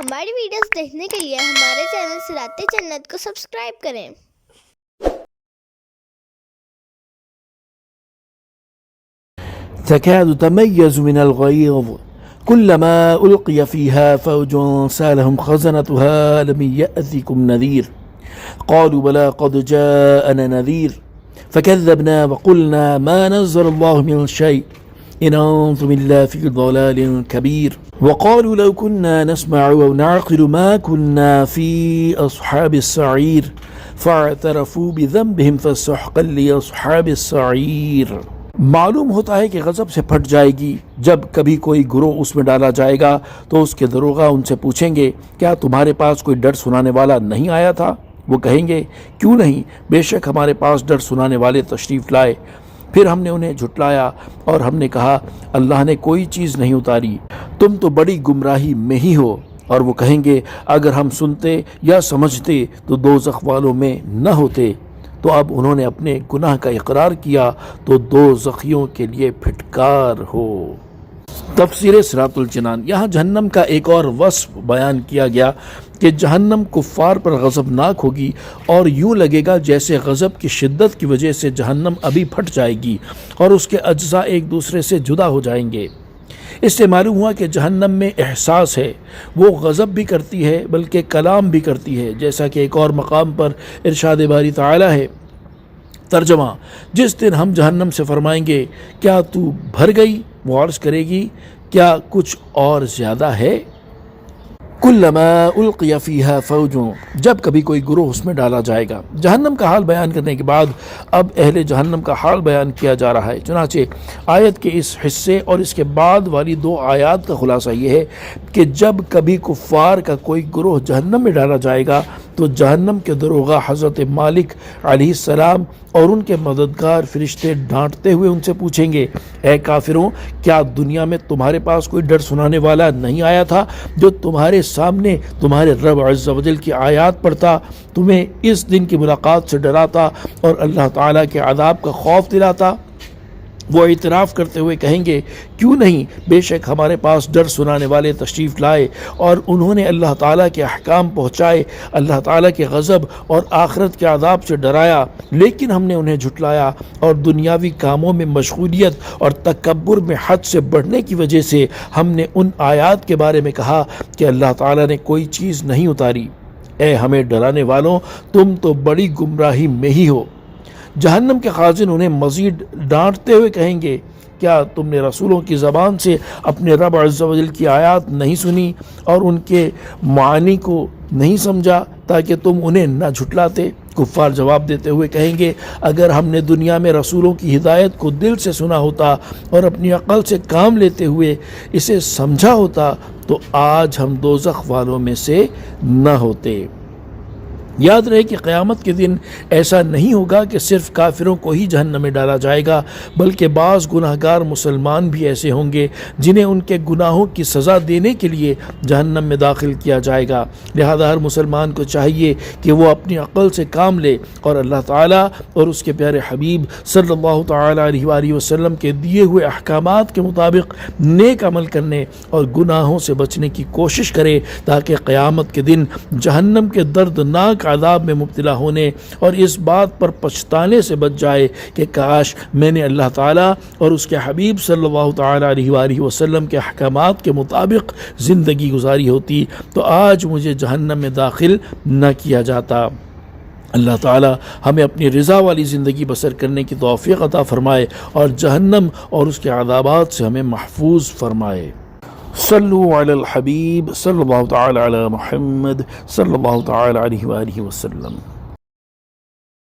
ہماری ویڈیوز دیکھنے کے لیے ہمارے چینل صراط جنت کو سبسکرائب کریں۔ تكاد تميز من الغيظ كلما ألقي فيها فوج سألهم خزنتها ألم يأتكم نذير قالوا بلى قد جاءنا نذير فكذبنا وقلنا ما نزل الله من شيء إن أنتم إلا في ضلال كبير وقالوا لو كنا نسمع أو نعقل ما كنا في أصحاب السعير فاعترفوا بذنبهم فسحقا لأصحاب السعير۔ معلوم ہوتا ہے کہ غضب سے پھٹ جائے گی جب کبھی کوئی گروہ اس میں ڈالا جائے گا تو اس کے دروغہ ان سے پوچھیں گے کیا تمہارے پاس کوئی ڈر سنانے والا نہیں آیا تھا؟ وہ کہیں گے کیوں نہیں، بے شک ہمارے پاس ڈر سنانے والے تشریف لائے۔ پھر ہم نے انہیں جھٹلایا اور ہم نے کہا اللہ نے کوئی چیز نہیں اتاری، تم تو بڑی گمراہی میں ہی ہو۔ اور وہ کہیں گے اگر ہم سنتے یا سمجھتے تو دوزخ والوں میں نہ ہوتے۔ تو اب انہوں نے اپنے گناہ کا اقرار کیا تو دوزخیوں کے لیے پھٹکار ہو۔ تفسیر صراط الجنان، یہاں جہنم کا ایک اور وصف بیان کیا گیا کہ جہنم کفار پر غضبناک ہوگی اور یوں لگے گا جیسے غضب کی شدت کی وجہ سے جہنم ابھی پھٹ جائے گی اور اس کے اجزاء ایک دوسرے سے جدا ہو جائیں گے۔ اس سے معلوم ہوا کہ جہنم میں احساس ہے، وہ غضب بھی کرتی ہے بلکہ کلام بھی کرتی ہے، جیسا کہ ایک اور مقام پر ارشاد باری تعالی ہے۔ ترجمہ، جس دن ہم جہنم سے فرمائیں گے کیا تو بھر گئی، وہ عرض کرے گی کیا کچھ اور زیادہ ہے؟ کلما القی فیہا فوج، جب کبھی کوئی گروہ اس میں ڈالا جائے گا۔ جہنم کا حال بیان کرنے کے بعد اب اہل جہنم کا حال بیان کیا جا رہا ہے۔ چنانچہ آیت کے اس حصے اور اس کے بعد والی دو آیات کا خلاصہ یہ ہے کہ جب کبھی کفار کا کوئی گروہ جہنم میں ڈالا جائے گا تو جہنم کے دروغہ حضرت مالک علیہ السلام اور ان کے مددگار فرشتے ڈانٹتے ہوئے ان سے پوچھیں گے اے کافروں، کیا دنیا میں تمہارے پاس کوئی ڈر سنانے والا نہیں آیا تھا جو تمہارے سامنے تمہارے رب عز و جل کی آیات پڑھتا، تمہیں اس دن کی ملاقات سے ڈراتا اور اللہ تعالیٰ کے عذاب کا خوف دلاتا؟ وہ اعتراف کرتے ہوئے کہیں گے کیوں نہیں، بے شک ہمارے پاس ڈر سنانے والے تشریف لائے اور انہوں نے اللہ تعالیٰ کے احکام پہنچائے، اللہ تعالیٰ کے غضب اور آخرت کے عذاب سے ڈرایا، لیکن ہم نے انہیں جھٹلایا اور دنیاوی کاموں میں مشغولیت اور تکبر میں حد سے بڑھنے کی وجہ سے ہم نے ان آیات کے بارے میں کہا کہ اللہ تعالیٰ نے کوئی چیز نہیں اتاری۔ اے ہمیں ڈرانے والوں، تم تو بڑی گمراہی میں ہی ہو۔ جہنم کے خازن انہیں مزید ڈانٹتے ہوئے کہیں گے کیا تم نے رسولوں کی زبان سے اپنے رب عز و جل کی آیات نہیں سنی اور ان کے معانی کو نہیں سمجھا تاکہ تم انہیں نہ جھٹلاتے؟ کفار جواب دیتے ہوئے کہیں گے اگر ہم نے دنیا میں رسولوں کی ہدایت کو دل سے سنا ہوتا اور اپنی عقل سے کام لیتے ہوئے اسے سمجھا ہوتا تو آج ہم دوزخ والوں میں سے نہ ہوتے۔ یاد رہے کہ قیامت کے دن ایسا نہیں ہوگا کہ صرف کافروں کو ہی جہنم میں ڈالا جائے گا، بلکہ بعض گناہ گار مسلمان بھی ایسے ہوں گے جنہیں ان کے گناہوں کی سزا دینے کے لیے جہنم میں داخل کیا جائے گا۔ لہذا ہر مسلمان کو چاہیے کہ وہ اپنی عقل سے کام لے اور اللہ تعالیٰ اور اس کے پیارے حبیب صلی اللہ تعالیٰ علیہ وآلہ وسلم کے دیے ہوئے احکامات کے مطابق نیک عمل کرنے اور گناہوں سے بچنے کی کوشش کرے تاکہ قیامت کے دن جہنم کے دردناک عذاب میں مبتلا ہونے اور اس بات پر پچھتانے سے بچ جائے کہ کاش میں نے اللہ تعالیٰ اور اس کے حبیب صلی اللہ تعالیٰ علیہ وآلہ وسلم کے احکامات کے مطابق زندگی گزاری ہوتی تو آج مجھے جہنم میں داخل نہ کیا جاتا۔ اللہ تعالیٰ ہمیں اپنی رضا والی زندگی بسر کرنے کی توفیق عطا فرمائے اور جہنم اور اس کے عذابات سے ہمیں محفوظ فرمائے۔ صلو علی الحبیب صلی اللہ تعالی علی محمد صلی اللہ تعالی علیہ وآلہ وسلم۔